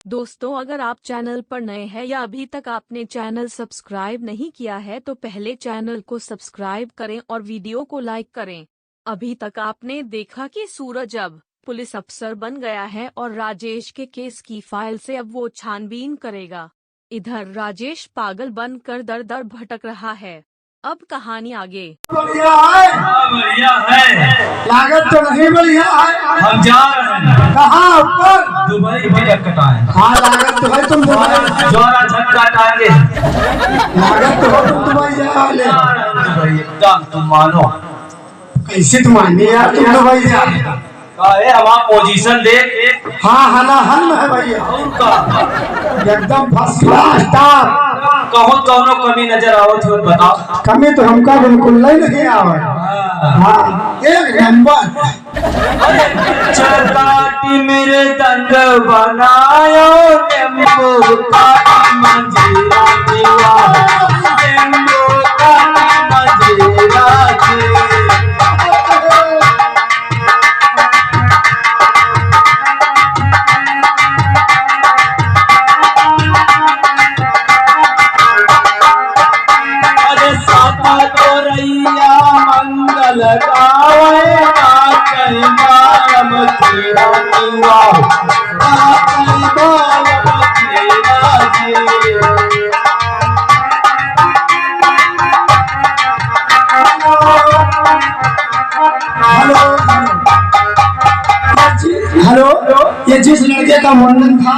दोस्तों, अगर आप चैनल पर नए हैं या अभी तक आपने चैनल सब्सक्राइब नहीं किया है तो पहले चैनल को सब्सक्राइब करें और वीडियो को लाइक करें। अभी तक आपने देखा कि सूरज अब पुलिस अफसर बन गया है और राजेश के केस की फाइल से अब वो छानबीन करेगा। इधर राजेश पागल बनकर दर दर भटक रहा है। अब कहानी आगे। बढ़िया है, बढ़िया है। लागत तो नहीं बढ़िया है। हम जा रहे हैं कहाँ ऊपर? दुबई भी कटाए। हाँ लागत तो है, तुम जोरा झटका टांगे। लागत तो हो, तुम दुबई जाए वाले। दुबई एकदम तुम मानो। कैसे तुम मानिए यार, तुम दुबई जाए। हमारा पोजीशन देख। हाँ हना हन में है भैया, एकदम फर्स्ट क्लास टॉप। कहो दोनों कमी नजर आवत हो बताओ। कमी तो हमका बिल्कुल नहीं आवे। हाँ एक नंबर। चरकाटी मेरे दंड बनायो टेम्पो काटी मंजीरा दीवा टेम्पो काटी मंजीरा दीवा। मंगल गावे काकई बालम तेरा दीवा काकई बालम तेरा हेलो, ये जिस लड़के का मुंडन था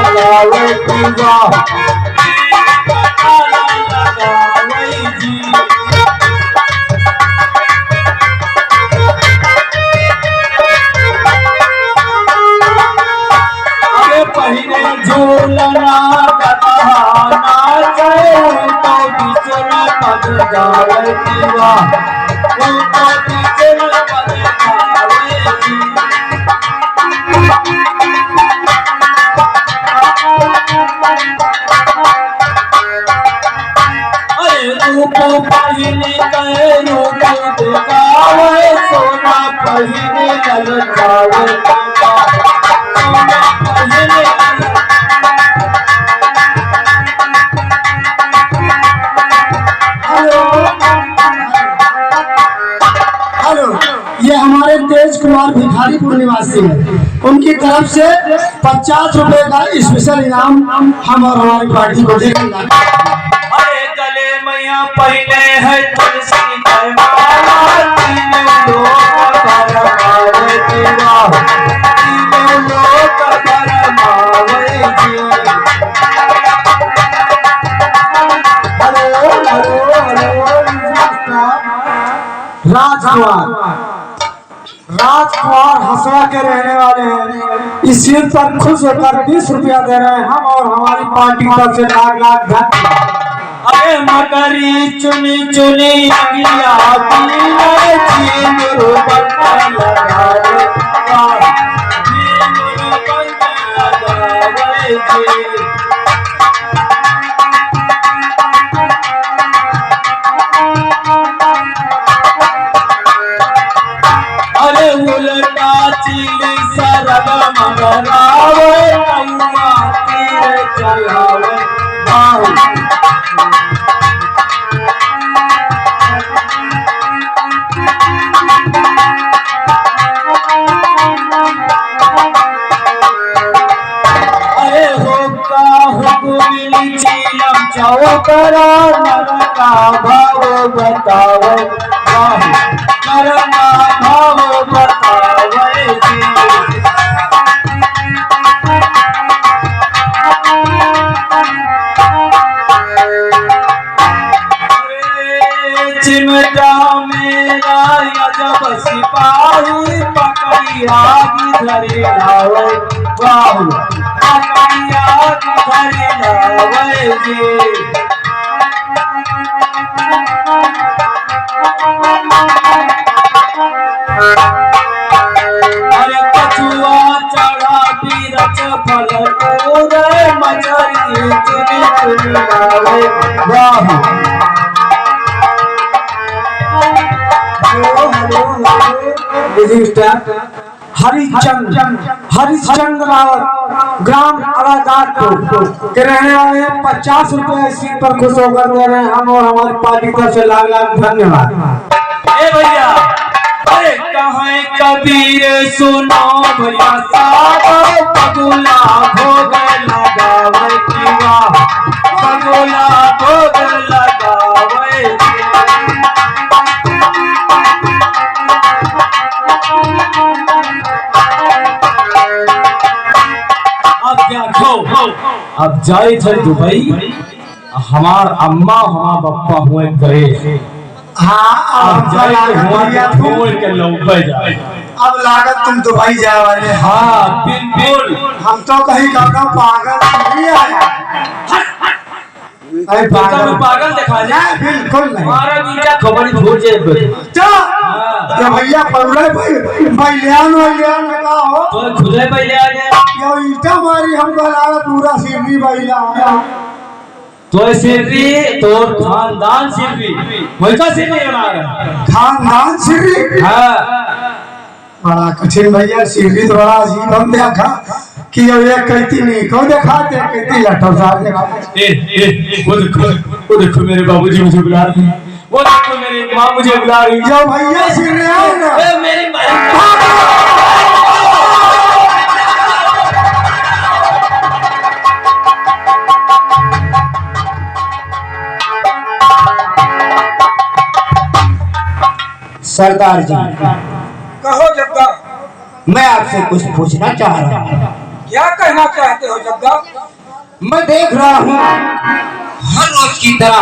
लगावे दीवा झूलना कहाना चाहे तो बिचरा पद जावे दीवा तो बिचरा पद जावे दीवा। रूप पहिने कहे रूप दिखावे सोना पहिने ललचावे सोना पहिने। हेलो, ये हमारे तेज कुमार भिखारीपुर निवासी है। उनकी तरफ से 50 रुपए का स्पेशल इनाम हम और हमारी पार्टी को देंगे। अरे गले मैया पहले है तुलसी माला तीन लोग भरमावे दीवा तीन लोग भरमावे जी। राजकुमार हसवा के रहने वाले हैं। इस सीट पर खुश होकर 20 रुपया दे रहे हैं हम और हमारी पार्टी तरफ से लाख धन्यवाद। अरे मकरी चुनी चुनी अगिया पीले चीन रूपन लगावे चीन रूपन लगावे जी। अरे उल्टा चीली सरग मगरावे कौआ तीर चलावे बाहु। अरे होका हुकुमिली चीलम चौकरा नरका भाव बतावे बाहु करना भाव बतावे जी। चिमटा मेरा अजब सिपाही पकड़ी आग धरे लावे बाहु पकड़ी आग धरे लावे जी। अरे कछुआ चढ़ा बीरज फल पूरे मछली चुनी चुनी लावे वाह हरिश्चंद्र रावत ग्राम अलादारपुर के रहने वाले 50 रुपए सीट पर खुश होकर दे रहे हैं हम और हमारी पार्टी तरफ से लाख लाख धन्यवाद। ए भैया अरे कहाँ कबीर सुनो भैया सागर पगुला भोग लगावे की वाह पगुला भोग लगावे अब क्या खो अब जाए थे दुबई हमार अम्मा हमार पप्पा हुए करे हाँ अब जाए तो हुआ छोड़ के लौट जाए अब लागत तुम दुबई जाए वाले। हाँ बिल्कुल हम तो कहीं गाँव पागल नहीं आया। अरे पागल दिखा जाए बिल्कुल नहीं। हमारा बीटा खबर भूल जाए क्या भैया पौड़े बैलियान वैलियान लगा हो तो खुदे पहले आ जाए यो ईटा मारी हमको लाला पूरा सिरनी बैला तो सिर्री तोर खानदान सिर्री वही का सिर्री बना रहा खानदान सिरनी। हाँ बड़ा कठिन भैया सिरनी तो बड़ा अजीब हम देखा कि यो एक कहती नहीं को दिखाते कहती लट्ठो साहब दिखाते। वो देखो मेरे बाबूजी मुझे बुला रहे हैं वो देखो मेरी माँ मुझे बुला रही है यो भैया सिरनी आओ ना मेरी सरदार जी कहो जग्गा, मैं आपसे कुछ पूछना चाह रहा हूँ। क्या कहना चाहते हो जग्गा? मैं देख रहा हूँ हर रोज की तरह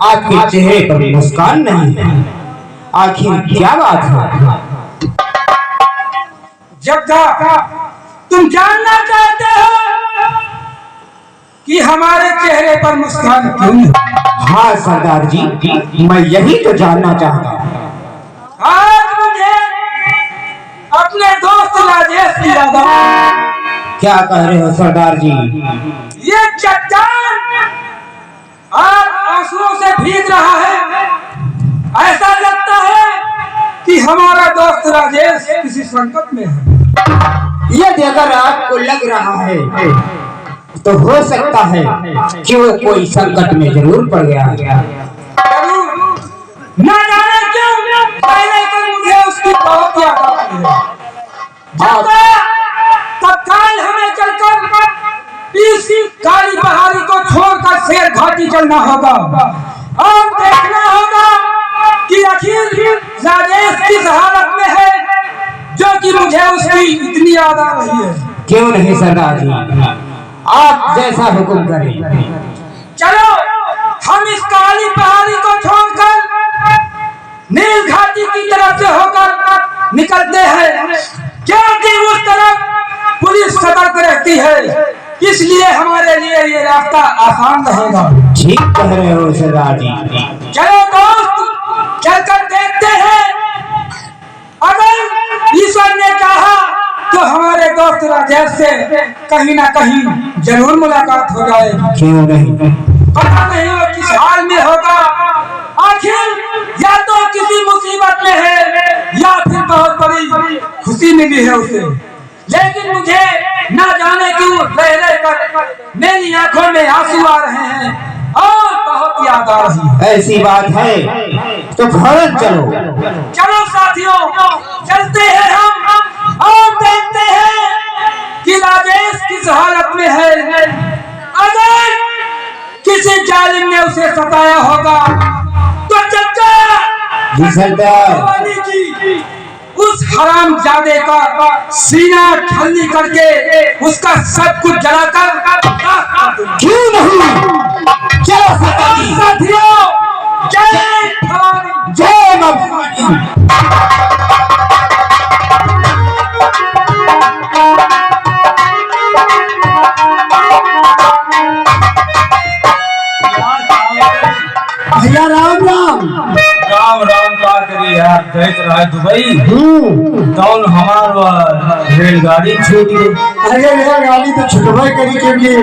आपके चेहरे पर मुस्कान नहीं है, आखिर क्या बात है? जग्गा, तुम जानना चाहते हो कि हमारे चेहरे पर मुस्कान क्यों नहीं? हाँ सरदार जी, मैं यही तो जानना चाहता हूँ। आज मुझे अपने दोस्त राजेश की याद आई। क्या कह रहे हो सरदार जी? ये चट्टान आज आंसुओं से भीग रहा है। ऐसा लगता है कि हमारा दोस्त राजेश किसी संकट में है। यदि अगर आपको लग रहा है तो हो सकता है कि वो कोई संकट में जरूर पड़ गया। जरूर, न जाने क्यों पहले तो मुझे उसकी बहुत याद आती है। तत्काल हमें चलकर इस काली पहाड़ी को छोड़कर शेर घाटी चलना होगा और देखना होगा कि आखिर राजेश किस हालत में है जो कि मुझे उसकी इतनी याद आ रही है। क्यों नहीं सरदार जी, आप जैसा हुक्म करें। चलो हम इस काली पहाड़ी को छोड़कर नील घाटी की तरफ से होकर निकलते हैं, क्योंकि उस तरफ पुलिस सतर्क रहती है, इसलिए हमारे लिए ये रास्ता आसान रहेगा। ठीक कह रहे हो सरदार जी। चलो दोस्त, चलकर देखते हैं, अगर ईश्वर ने चाहा तो हमारे दोस्त राजेश से कहीं ना कहीं जरूर मुलाकात हो जाएगी। क्यों नहीं? पता नहीं वो किस हाल में होगा, आखिर या तो किसी मुसीबत में है या फिर बहुत बड़ी खुशी मिली है उसे, लेकिन मुझे ना जाने क्यों रह रह कर मेरी आंखों में आंसू आ रहे हैं और बहुत याद आ रही है। ऐसी बात है तो फौरन चलो। चलो साथियों, चलते हैं हम और देखते हैं कि राजेश किस हालत में है। अगर किसी जालिम ने उसे सताया होगा तो चचा जी सरदार, भवानी जी उस हरामजादे का सीना छलनी करके उसका सब कुछ जलाकर क्यों नहीं? चलो सरदार जी। साथियों, जय भवानी। जय मां भवानी। भैया राम राम। राम राम गए रहा है दुबई तो हमार रेलगाड़ी छूट गई। अरे रेलगाड़ी तो छुटवाई करी के लिए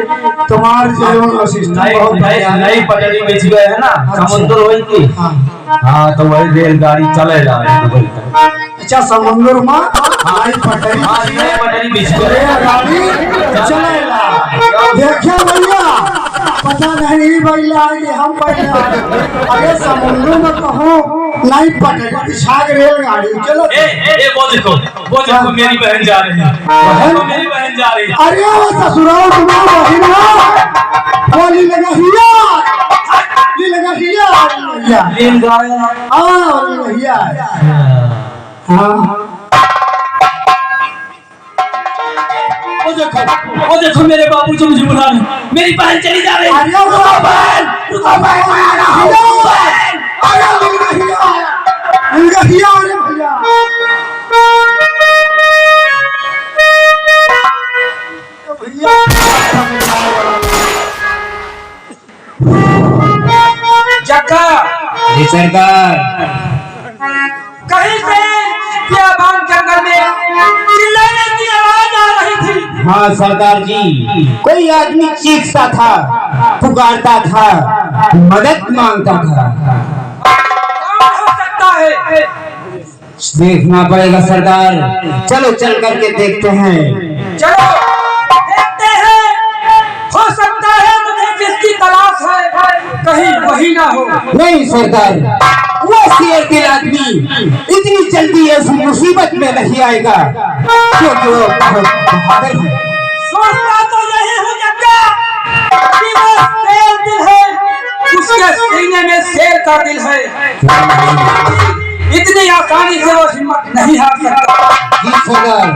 तुम्हार जो असिस्टेंट बहुत नई पटरी बेच गए है ना समुद्र वही की। हाँ तो वही रेलगाड़ी चले जा रही है दुबई तक। अच्छा समुद्र में नई पटरी नई पटरी बेच गए रेलगाड़ी चलेगा। देखिए भैया पता नहीं भैया कि हम भैया अरे समुद्र में कहो नई पटरी बिछा के रेलगाड़ी चलो। वो देखो मेरी बहन जा रही है। मेरी बहन जा रही है। अरे वो ससुराल तुम्हारा बहिना बोली लगा हिया रेलगाड़ी हाँ भैया हाँ वो देखो मेरे बाबू जी मुझे बुला रहे। मेरी बहन चली जा रही है। अरे रुको बहन हिया अरे भैया जक्का जी सरकार। कहीं से बियाबान जंगल में चिल्लाने की आवाज आ रही थी। हाँ सरदार जी कोई आदमी चीखता था पुकारता था मदद मांगता था। कौन हो सकता है? देखना पड़ेगा सरदार। चलो चल करके देखते हैं। चलो देखते हैं। हो सकता है मुझे जिसकी तलाश है कहीं वही ना हो। नहीं सरदार वो शेर दिल आदमी इतनी जल्दी ऐसी मुसीबत में नहीं आएगा क्योंकि वो बहुत बहादुर है। सोचता तो यही हूँ जक्का कि वो शेर दिल है उसके सीने में शेर का दिल है। इतनी आसानी से वो हिम्मत नहीं हार सकता। जी सरदार।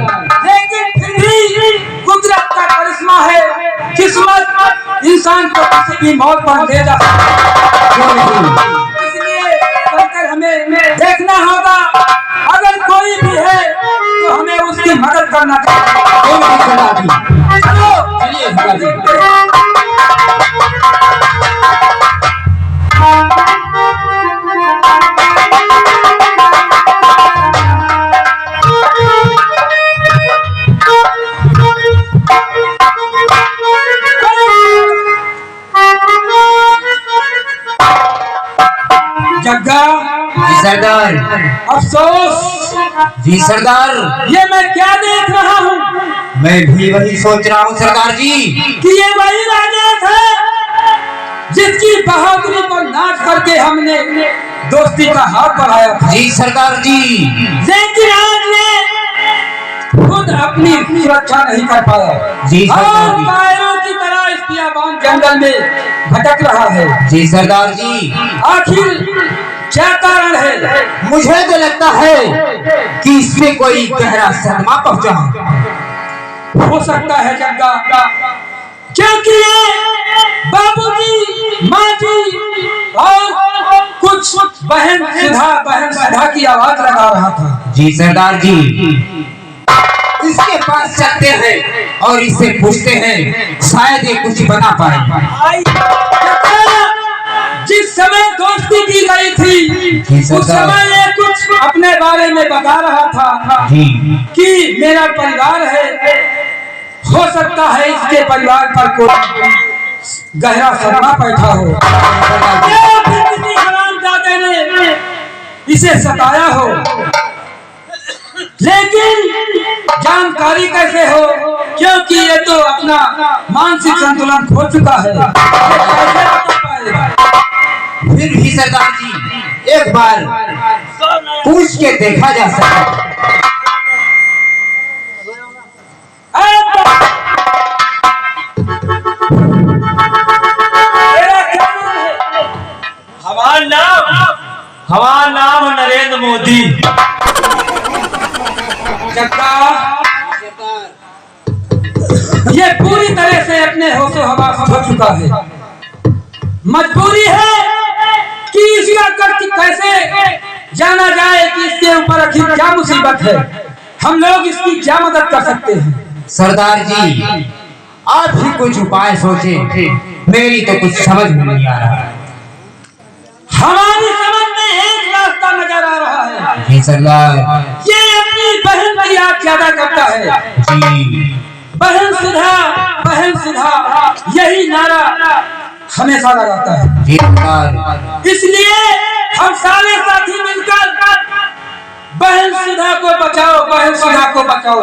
लेकिन फिर भी कुदरत का करिश्मा है। किस्मत इंसान को किसी भी मौत पर ले जा सकता है। इसलिए चलकर हमें देखना होगा। अगर कोई भी है तो हमें उसकी मदद करना चाहिए। चलो चलिए सरदार जी। देखते हैं। जग्गा जी सरदार। अफसोस जी सरदार। ये मैं क्या देख रहा हूँ मैं भी वही सोच रहा हूँ सरदार जी कि ये वही राजेश है जिसकी बहादुरी पर नाच करके हमने दोस्ती का हाथ बढ़ाया था। जी सरदार जी। लेकिन आज ये खुद अपनी सुरक्षा नहीं कर पाया। जी सरदार और जी। कायरों की तरह इस बियाबान जंगल में भटक रहा है। जी सरदार जी। आखिर क्या कारण है? मुझे तो लगता है कि इसमें कोई गहरा सदमा पहुंचा है। हो सकता है जग्गा क्योंकि ये बाबूजी माँ जी और कुछ बहन सुधा की आवाज लगा रहा था। जी सरदार जी। इसके पास चलते हैं और इससे पूछते हैं शायद ये कुछ बता पाए। जिस समय दोस्ती की गई थी उस समय ये कुछ अपने बारे में बता रहा था जी। कि मेरा परिवार है। हो सकता है इसके परिवार पर कोई गहरा सदमा बैठा हो या फिर किसी हरामजादे ने इसे सताया हो। लेकिन जानकारी कैसे हो क्योंकि ये तो अपना मानसिक संतुलन खो चुका है। फिर भी सरदार जी एक बार पूछ के देखा जा सकता। हमारा नाम नरेंद्र मोदी। ये पूरी तरह से अपने होशो हवास हो चुका है। मजबूरी है कि इसका कर्तव्य कैसे जाना जाए कि इसके ऊपर आखिर क्या मुसीबत है। हम लोग इसकी क्या मदद कर सकते हैं? सरदार जी आप ही कुछ उपाय सोचे। मेरी तो कुछ समझ में नहीं आ रहा। हमारी समझ में एक रास्ता नजर आ रहा है। जी सरदार। ये अपनी बहन की याद ज्यादा करता है। जी। बहन सुधा यही नारा हमेशा लगाता है। जी सरदार। इसलिए हम सारे साथी मिलकर बहन सुधा को बचाओ, बहन सुधा को बचाओ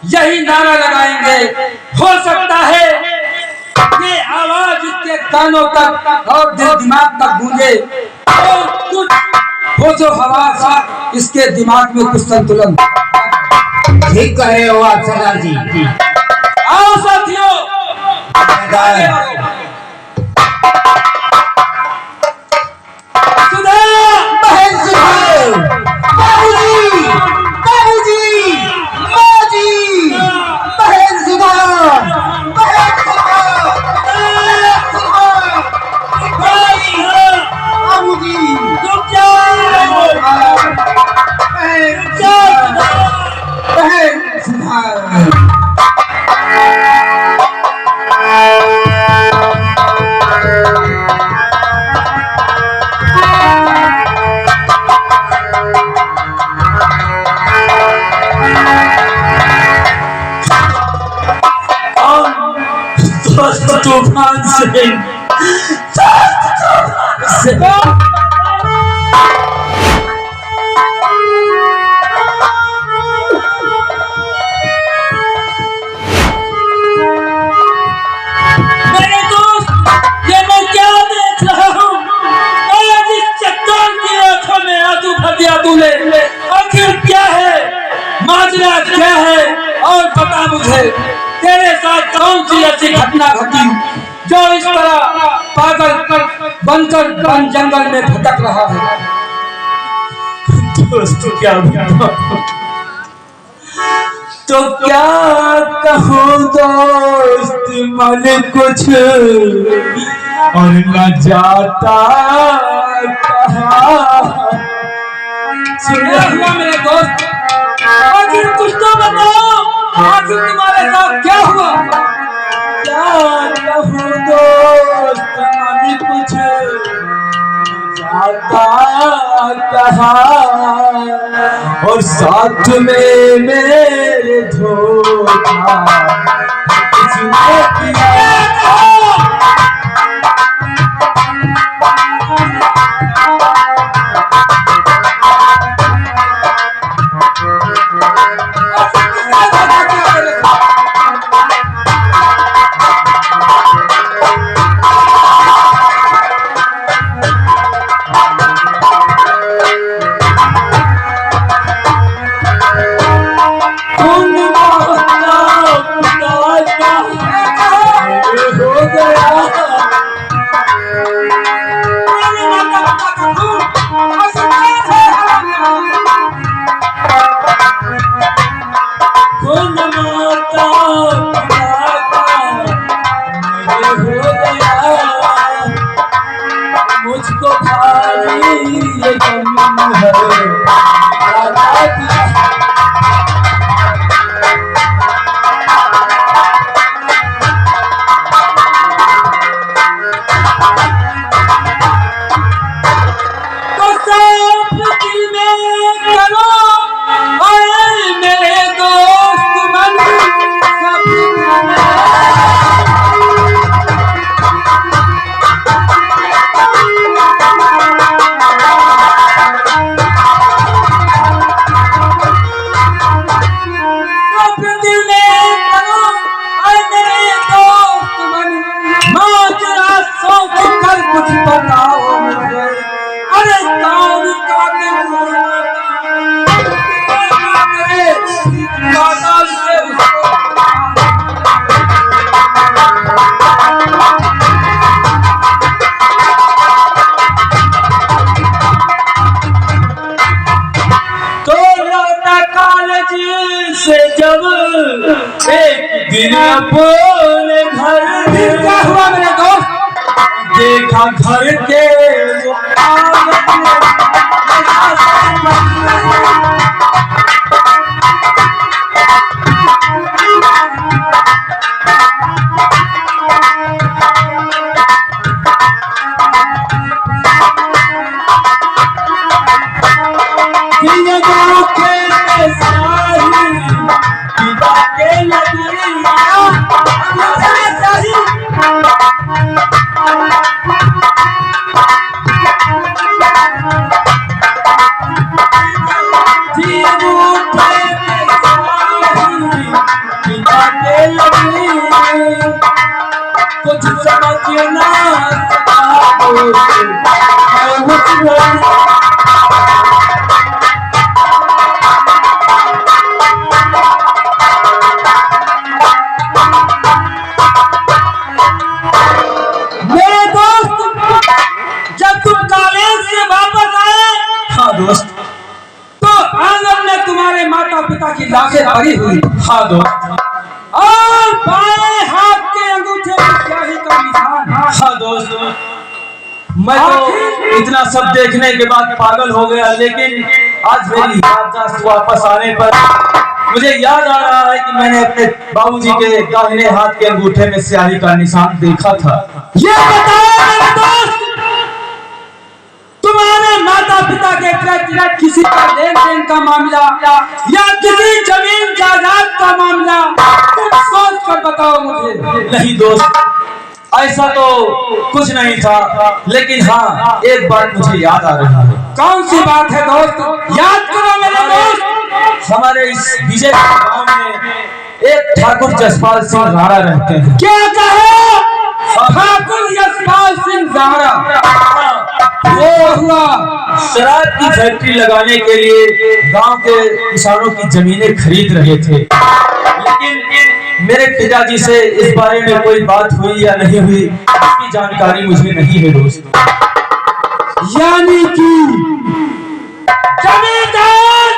यही नारा लगाएंगे। हो सकता है ये आवाज इसके कानों तक और दिमाग तक गूंजे और कुछ हो जो हवा इसके दिमाग में कुछ संतुलन। ठीक कह रहे हो आप सरदार जी। आओ साथियों, सुधा, बहन सुधा, बाबूजी, बाबूजी, माँजी, बहन सुधा, बहन सुधा, बाबूजी, बहन सुधा। तूफान से मेरे दोस्त, ये मैं क्या देख रहा हूँ? आज इस चट्टान की आंखों में आंसू भर दिया तूने। आखिर क्या है माजरा, क्या है? और बता मुझे, तेरे साथ कौन सी ऐसी घटना घटी जो इस तरह पागल बनकर वन जंगल में भटक रहा है? दोस्त क्या बताऊं? तो क्या कहूँ दोस्त, मन कुछ और न जाता कहाँ। सुना हुआ मेरे दोस्त, आखिर कुछ तो बताओ, आखिर तुम्हारे साथ क्या हुआ? क्या कहूँ दोस्त, मन कुछ जाता कहाँ, और साथ में मेरे धोखा किसने किया। मुझको भारी ये गम है। एक दिन अपने घर क्या हुआ मेरे दोस्त? देखा घर के वो कुछ समझना मेरे दोस्त, जब तुम कॉलेज से वापस आए, हाँ दोस्त, तो आंगन में तुम्हारे माता पिता की लाशें पड़ी हुई। हाँ दोस्त, और बाएं हाथ के अंगूठे पर स्याही का निशान। हाँ दोस्त, मैं तो इतना सब देखने के बाद पागल हो गया, लेकिन आज मेरी याददाश्त वापस आने पर मुझे याद आ रहा है कि मैंने अपने बाबूजी के दाहिने हाथ के अंगूठे में स्याही का निशान देखा था। ये बताओ मेरे दोस्त, तुम्हारे माता पिता के प्रति किसी का लेन देन का मामला या किसी जमीन जायदाद का मामला कुछ सोच कर बताओ मुझे। नहीं दोस्त, ऐसा तो कुछ नहीं था, लेकिन हाँ एक बात मुझे याद आ रही है। कौन सी बात है दोस्त, याद करो मेरे दोस्त। हमारे इस विजय गांव में एक ठाकुर जसपाल सिंह राणा रहते हैं। क्या कहे? ठाकुर जसपाल सिंह राणा वो हुआ शराब की फैक्ट्री लगाने के लिए गांव के किसानों की जमीनें खरीद रहे थे, लेकिन मेरे पिताजी से इस बारे में कोई बात हुई या नहीं हुई, इसकी जानकारी मुझे नहीं है दोस्त। यानी कि जमींदार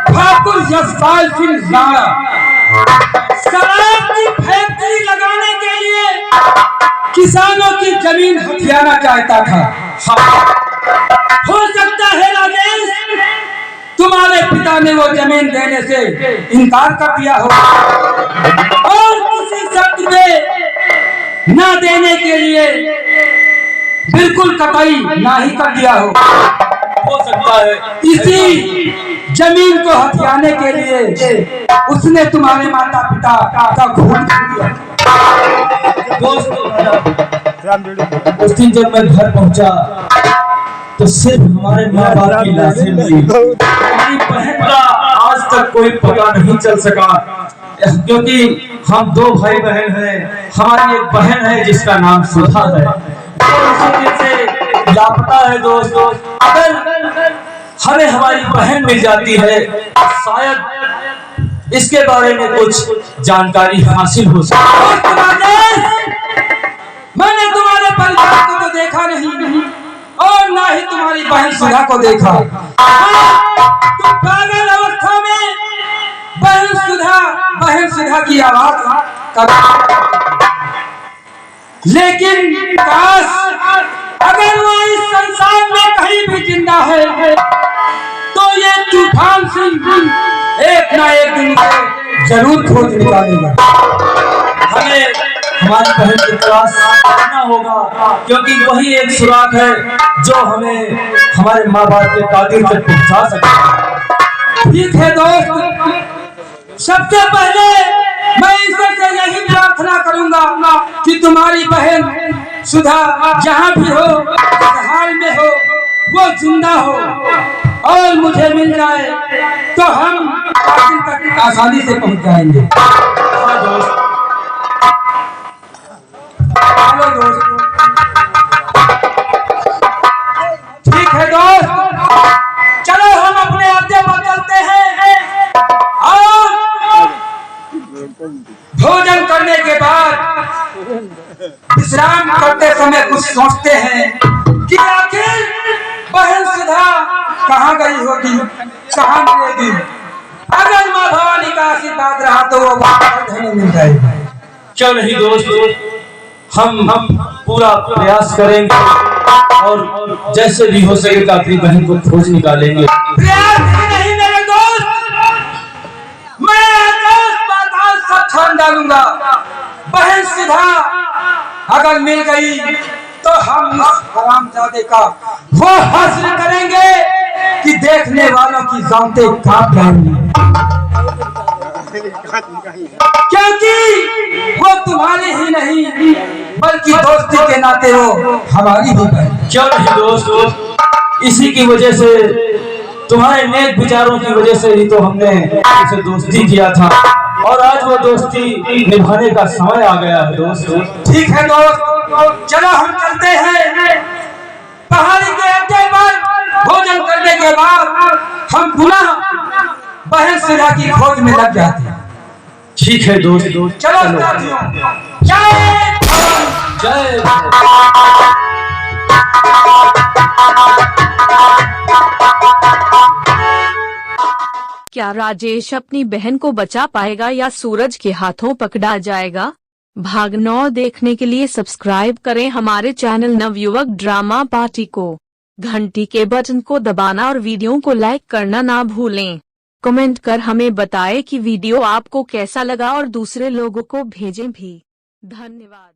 ठाकुर जसपाल सिंह राणा शराब की फैक्ट्री लगाने के लिए किसानों की जमीन हथियाना चाहता था। हो सकता है राजेश, तुम्हारे पिता ने वो जमीन देने से इनकार कर दिया हो और किसी शर्त पे ना देने के लिए बिल्कुल कतई ना ही कर दिया हो सकता है इसी जमीन को हथियाने के लिए उसने तुम्हारे माता पिता का खून किया। दोस्त, उस दिन जब मैं घर पहुंचा तो सिर्फ हमारे माँ बाप की लाशें मिली। हमारी बहन का आज तक कोई पता नहीं चल सका, क्योंकि हम दो भाई बहन हैं। हमारी एक बहन है जिसका नाम सुधा है, उसी दिन से लापता है। दोस्त, अगर हमें हमारी बहन मिल जाती है शायद इसके बारे में कुछ जानकारी हासिल हो सके। मैंने तुम्हारे परिवार को तो देखा नहीं और ना ही तुम्हारी बहन सुधा को देखा। तुम पागल अवस्था में बहन सुधा की आवाज कर, लेकिन काश अगर वो इस संसार में कहीं भी जिंदा है तो ये तूफान सिंह एक ना एक दिन जरूर खोज निकालेगा। हमें हमारी बहन की तलाश करना होगा, क्योंकि वही एक सुराग है जो हमें हमारे माँ बाप के कादिर तक पहुंचा सकता है। ठीक है दोस्त, सबसे पहले मैं ईश्वर से यही प्रार्थना करूंगा कि तुम्हारी बहन सुधा जहाँ भी हो, जिस हाल में हो, वो जिंदा हो और मुझे मिल जाए तो हम कातिल तक आसानी से पहुंच जाएंगे। हेलो दोस्त, ठीक है दोस्त, चलो हम अपने अड्डे पर चलते हैं और भोजन करने के बाद विश्राम करते समय कुछ सोचते हैं कि आखिर बहन सुधा कहाँ गई होगी, कहाँ मिलेगी। अगर माँ भवानी का आशीर्वाद रहा तो वो वापस हमें मिल जाएगी। क्यों नहीं दोस्त, हम पूरा प्रयास करेंगे और जैसे भी हो सकेगा अपनी बहन को खोज निकालेंगे। प्रयास ही नहीं मेरे दोस्त, मैं आकाश पाताल सब छान डालूंगा। बहन सुधा अगर मिल गई तो हम उस हरामजादे का वो हासिल करेंगे कि देखने वालों की जांतें कांप जाएंगी, क्योंकि वो तुम्हारी ही नहीं बल्कि दोस्ती के नाते वो हमारी भी है। क्यों नहीं दोस्त, इसी की वजह से, तुम्हारे नेक विचारों की वजह से ही तो हमने उसे दोस्ती किया था। और आज वो दोस्ती निभाने का समय आ गया है दोस्त। ठीक है दोस्त, चलो हम चलते हैं। पहाड़ी के अड्डे पर भोजन करने के बाद हम पुनः बहन सिरा की खोज में लग जाते हैं। ठीक है दोस्त, चलो साथियों, जय जय। क्या राजेश अपनी बहन को बचा पाएगा या सूरज के हाथों पकड़ा जाएगा? भाग 9 देखने के लिए सब्सक्राइब करें हमारे चैनल नवयुवक ड्रामा पार्टी को। घंटी के बटन को दबाना और वीडियो को लाइक करना ना भूलें। कमेंट कर हमें बताएं कि वीडियो आपको कैसा लगा और दूसरे लोगों को भेजें भी। धन्यवाद।